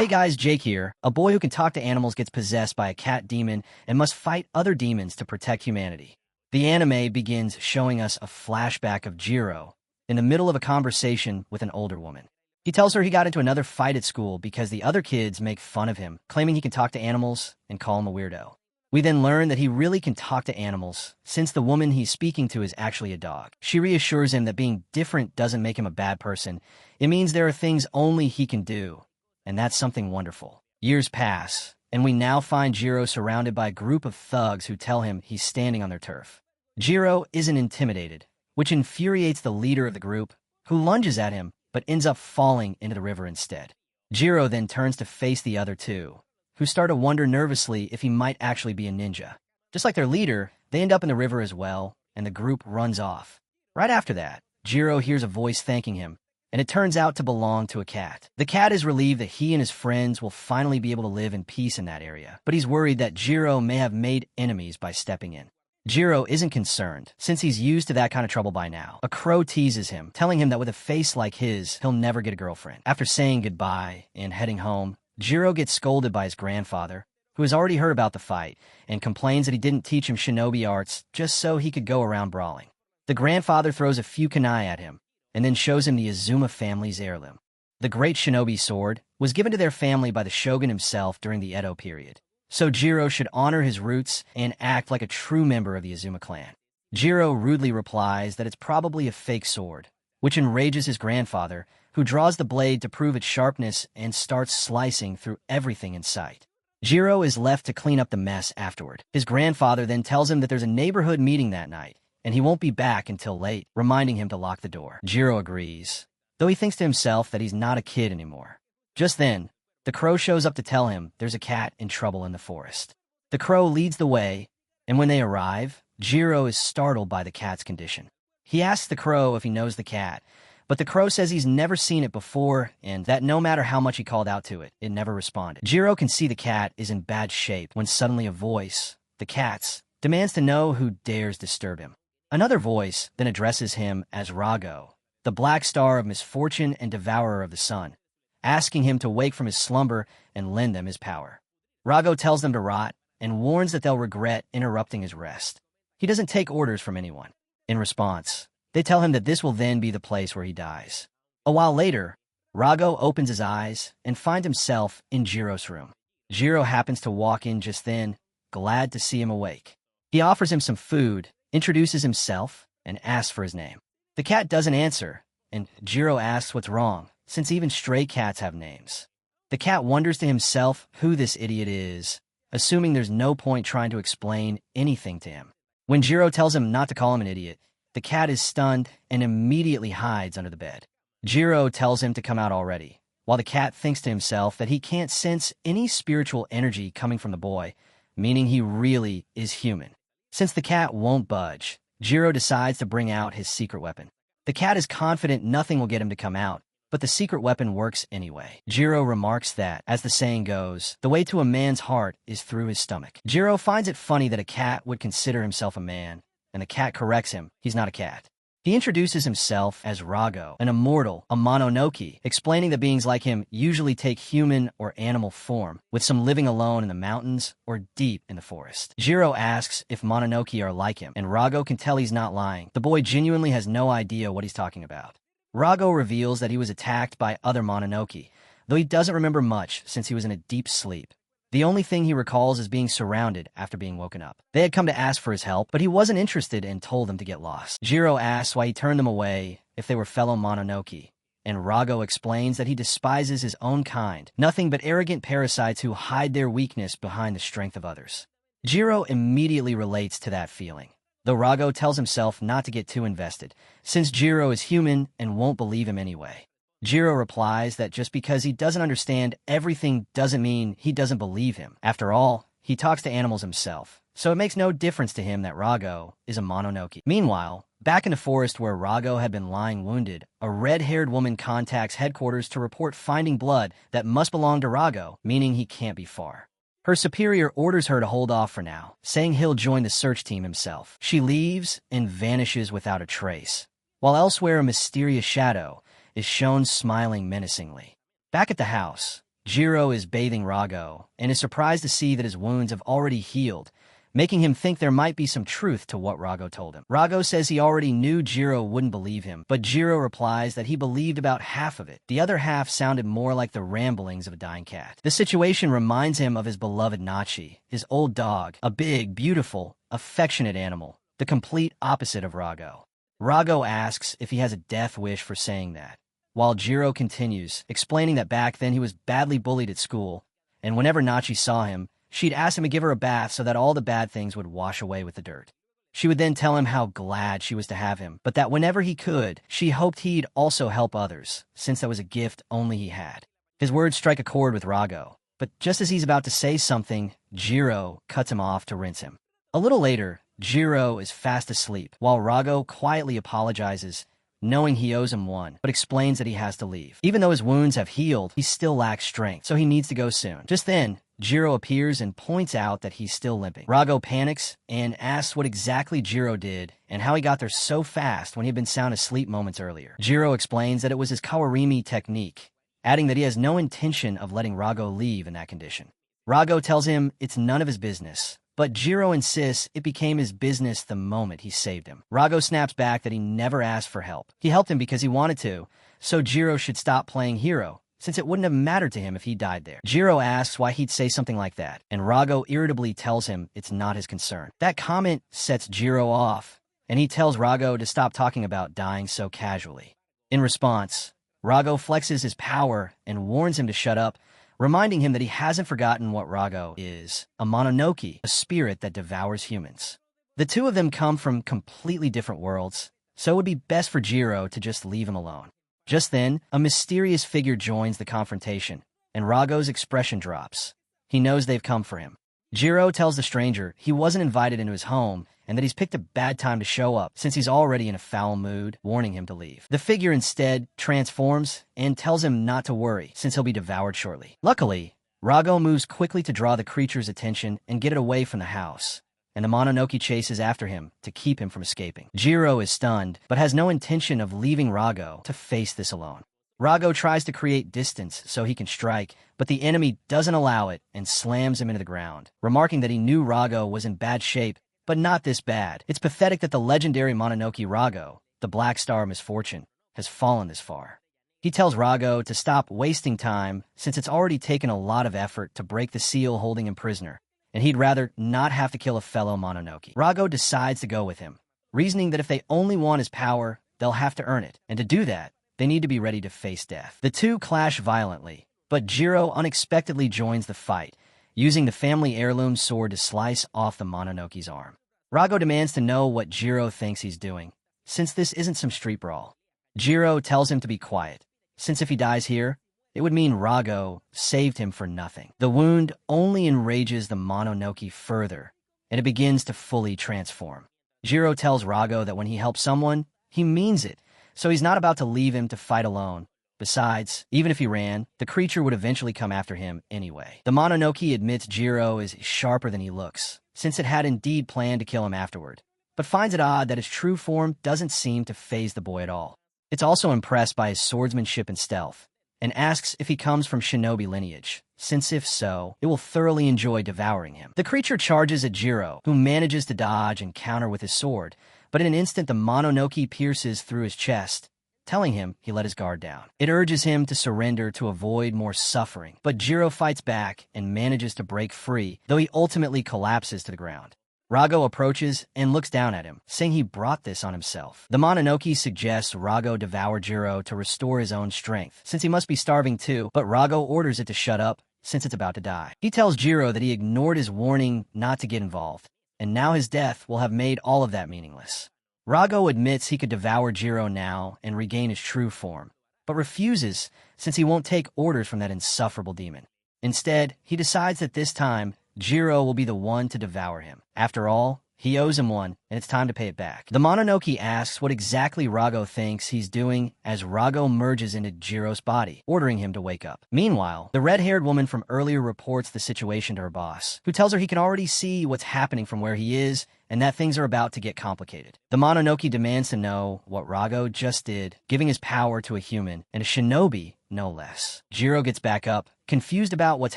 Hey guys, Jake here. A boy who can talk to animals gets possessed by a cat demon and must fight other demons to protect humanity. The anime begins showing us a flashback of Jiro in the middle of a conversation with an older woman. He tells her he got into another fight at school because the other kids make fun of him, claiming he can talk to animals and call him a weirdo. We then learn that he really can talk to animals, since the woman he's speaking to is actually a dog. She reassures him that being different doesn't make him a bad person. It means there are things only he can do, and that's something wonderful. Years pass, and we now find Jiro surrounded by a group of thugs who tell him he's standing on their turf. Jiro isn't intimidated, which infuriates the leader of the group, who lunges at him but ends up falling into the river instead. Jiro then turns to face the other two, who start to wonder nervously if he might actually be a ninja. Just like their leader, they end up in the river as well, and the group runs off. Right after that, Jiro hears a voice thanking him, and it turns out to belong to a cat. The cat is relieved that he and his friends will finally be able to live in peace in that area, but he's worried that Jiro may have made enemies by stepping in. Jiro isn't concerned, since he's used to that kind of trouble by now. A crow teases him, telling him that with a face like his, he'll never get a girlfriend. After saying goodbye and heading home, Jiro gets scolded by his grandfather, who has already heard about the fight, and complains that he didn't teach him shinobi arts just so he could go around brawling. The grandfather throws a few kunai at him, and then shows him the Azuma family's heirloom. The great shinobi sword was given to their family by the shogun himself during the Edo period, so Jiro should honor his roots and act like a true member of the Azuma clan. Jiro rudely replies that it's probably a fake sword, which enrages his grandfather, who draws the blade to prove its sharpness and starts slicing through everything in sight. Jiro is left to clean up the mess afterward. His grandfather then tells him that there's a neighborhood meeting that night, and he won't be back until late, reminding him to lock the door. Jiro agrees, though he thinks to himself that he's not a kid anymore. Just then, the crow shows up to tell him there's a cat in trouble in the forest. The crow leads the way, and when they arrive, Jiro is startled by the cat's condition. He asks the crow if he knows the cat, but the crow says he's never seen it before and that no matter how much he called out to it, it never responded. Jiro can see the cat is in bad shape when suddenly a voice, the cat's, demands to know who dares disturb him. Another voice then addresses him as Rago, the black star of misfortune and devourer of the sun, asking him to wake from his slumber and lend them his power. Rago tells them to rot and warns that they'll regret interrupting his rest. He doesn't take orders from anyone. In response, they tell him that this will then be the place where he dies. A while later, Rago opens his eyes and finds himself in Jiro's room. Jiro happens to walk in just then, glad to see him awake. He offers him some food, introduces himself, and asks for his name. The cat doesn't answer, and Jiro asks what's wrong, since even stray cats have names. The cat wonders to himself who this idiot is, assuming there's no point trying to explain anything to him. When Jiro tells him not to call him an idiot, the cat is stunned and immediately hides under the bed. Jiro tells him to come out already, while the cat thinks to himself that he can't sense any spiritual energy coming from the boy, meaning he really is human. Since the cat won't budge, Jiro decides to bring out his secret weapon. The cat is confident nothing will get him to come out, but the secret weapon works anyway. Jiro remarks that, as the saying goes, the way to a man's heart is through his stomach. Jiro finds it funny that a cat would consider himself a man, and the cat corrects him, he's not a cat. He introduces himself as Rago, an immortal, a mononoke, explaining that beings like him usually take human or animal form, with some living alone in the mountains or deep in the forest. Jiro asks if mononoke are like him, and Rago can tell he's not lying. The boy genuinely has no idea what he's talking about. Rago reveals that he was attacked by other mononoke, though he doesn't remember much since he was in a deep sleep. The only thing he recalls is being surrounded after being woken up. They had come to ask for his help, but he wasn't interested and told them to get lost. Jiro asks why he turned them away if they were fellow mononoke, and Rago explains that he despises his own kind, nothing but arrogant parasites who hide their weakness behind the strength of others. Jiro immediately relates to that feeling, though Rago tells himself not to get too invested, since Jiro is human and won't believe him anyway. Jiro replies that just because he doesn't understand everything doesn't mean he doesn't believe him. After all, he talks to animals himself, so it makes no difference to him that Rago is a mononoke. Meanwhile, back in the forest where Rago had been lying wounded, a red-haired woman contacts headquarters to report finding blood that must belong to Rago, meaning he can't be far. Her superior orders her to hold off for now, saying he'll join the search team himself. She leaves and vanishes without a trace, while elsewhere a mysterious shadow is shown smiling menacingly. Back at the house, Jiro is bathing Rago and is surprised to see that his wounds have already healed, making him think there might be some truth to what Rago told him. Rago says he already knew Jiro wouldn't believe him, but Jiro replies that he believed about half of it. The other half sounded more like the ramblings of a dying cat. The situation reminds him of his beloved Nachi, his old dog, a big, beautiful, affectionate animal, the complete opposite of Rago. Rago asks if he has a death wish for saying that, while Jiro continues, explaining that back then he was badly bullied at school, and whenever Nachi saw him, she'd ask him to give her a bath so that all the bad things would wash away with the dirt. She would then tell him how glad she was to have him, but that whenever he could, she hoped he'd also help others, since that was a gift only he had. His words strike a chord with Rago, but just as he's about to say something, Jiro cuts him off to rinse him. A little later, Jiro is fast asleep, while Rago quietly apologizes, knowing he owes him one, but explains that he has to leave. Even though his wounds have healed, he still lacks strength, so he needs to go soon. Just then, Jiro appears and points out that he's still limping. Rago panics and asks what exactly Jiro did and how he got there so fast when he had been sound asleep moments earlier. Jiro explains that it was his Kawarimi technique, adding that he has no intention of letting Rago leave in that condition. Rago tells him it's none of his business, but Jiro insists it became his business the moment he saved him. Rago snaps back that he never asked for help. He helped him because he wanted to, so Jiro should stop playing hero, since it wouldn't have mattered to him if he died there. Jiro asks why he'd say something like that, and Rago irritably tells him it's not his concern. That comment sets Jiro off, and he tells Rago to stop talking about dying so casually. In response, Rago flexes his power and warns him to shut up, reminding him that he hasn't forgotten what Rago is, a Mononoke, a spirit that devours humans. The two of them come from completely different worlds, so it would be best for Jiro to just leave him alone. Just then, a mysterious figure joins the confrontation, and Rago's expression drops. He knows they've come for him. Jiro tells the stranger he wasn't invited into his home and that he's picked a bad time to show up since he's already in a foul mood, warning him to leave. The figure instead transforms and tells him not to worry since he'll be devoured shortly. Luckily, Rago moves quickly to draw the creature's attention and get it away from the house, and the Mononoke chases after him to keep him from escaping. Jiro is stunned, but has no intention of leaving Rago to face this alone. Rago tries to create distance so he can strike, but the enemy doesn't allow it and slams him into the ground, remarking that he knew Rago was in bad shape, but not this bad. It's pathetic that the legendary Mononoke Rago, the Black Star of Misfortune, has fallen this far. He tells Rago to stop wasting time since it's already taken a lot of effort to break the seal holding him prisoner, and he'd rather not have to kill a fellow Mononoke. Rago decides to go with him, reasoning that if they only want his power, they'll have to earn it, and to do that, they need to be ready to face death. The two clash violently, but Jiro unexpectedly joins the fight, using the family heirloom sword to slice off the Mononoke's arm. Rago demands to know what Jiro thinks he's doing, since this isn't some street brawl. Jiro tells him to be quiet, since if he dies here, it would mean Rago saved him for nothing. The wound only enrages the Mononoke further, and it begins to fully transform. Jiro tells Rago that when he helps someone, he means it, so he's not about to leave him to fight alone. Besides, even if he ran, the creature would eventually come after him anyway. The Mononoke admits Jiro is sharper than he looks, since it had indeed planned to kill him afterward, but finds it odd that his true form doesn't seem to faze the boy at all. It's also impressed by his swordsmanship and stealth, and asks if he comes from shinobi lineage, since if so, it will thoroughly enjoy devouring him. The creature charges at Jiro, who manages to dodge and counter with his sword, but in an instant the Mononoke pierces through his chest, telling him he let his guard down. It urges him to surrender to avoid more suffering, but Jiro fights back and manages to break free, though he ultimately collapses to the ground. Rago approaches and looks down at him, saying he brought this on himself. The Mononoke suggests Rago devour Jiro to restore his own strength, since he must be starving too, but Rago orders it to shut up since it's about to die. He tells Jiro that he ignored his warning not to get involved, and now his death will have made all of that meaningless. Rago admits he could devour Jiro now and regain his true form, but refuses since he won't take orders from that insufferable demon. Instead, he decides that this time, Jiro will be the one to devour him. After all, he owes him one, and it's time to pay it back. The Mononoke asks what exactly Rago thinks he's doing as Rago merges into Jiro's body, ordering him to wake up. Meanwhile, the red-haired woman from earlier reports the situation to her boss, who tells her he can already see what's happening from where he is, and that things are about to get complicated. The Mononoke demands to know what Rago just did, giving his power to a human, and a shinobi, no less. Jiro gets back up, confused about what's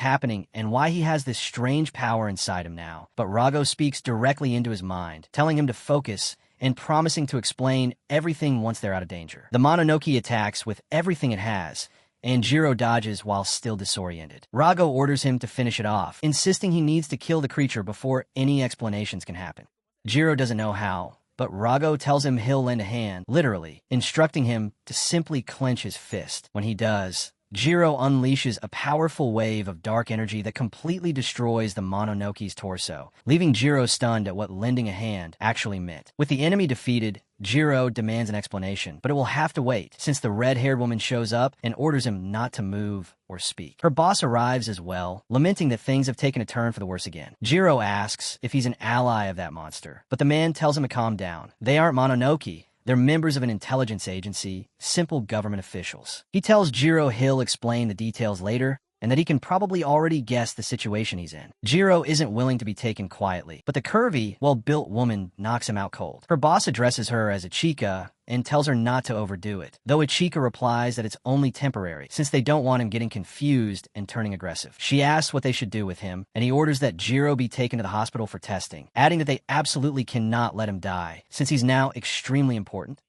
happening and why he has this strange power inside him now. But Rago speaks directly into his mind, telling him to focus and promising to explain everything once they're out of danger. The Mononoke attacks with everything it has, and Jiro dodges while still disoriented. Rago orders him to finish it off, insisting he needs to kill the creature before any explanations can happen. Jiro doesn't know how, but Rago tells him he'll lend a hand, literally, instructing him to simply clench his fist. When he does, Jiro unleashes a powerful wave of dark energy that completely destroys the Mononoke's torso, leaving Jiro stunned at what lending a hand actually meant. With the enemy defeated, Jiro demands an explanation, but it will have to wait, since the red-haired woman shows up and orders him not to move or speak. Her boss arrives as well, lamenting that things have taken a turn for the worse again. Jiro asks if he's an ally of that monster, but the man tells him to calm down. They aren't Mononoke. They're members of an intelligence agency, simple government officials. He tells Jiro he'll explain the details later, and that he can probably already guess the situation he's in. Jiro isn't willing to be taken quietly, but the curvy, well-built woman knocks him out cold. Her boss addresses her as a chica and tells her not to overdo it, though Ichika replies that it's only temporary, since they don't want him getting confused and turning aggressive. She asks what they should do with him, and he orders that Jiro be taken to the hospital for testing, adding that they absolutely cannot let him die, since he's now extremely important.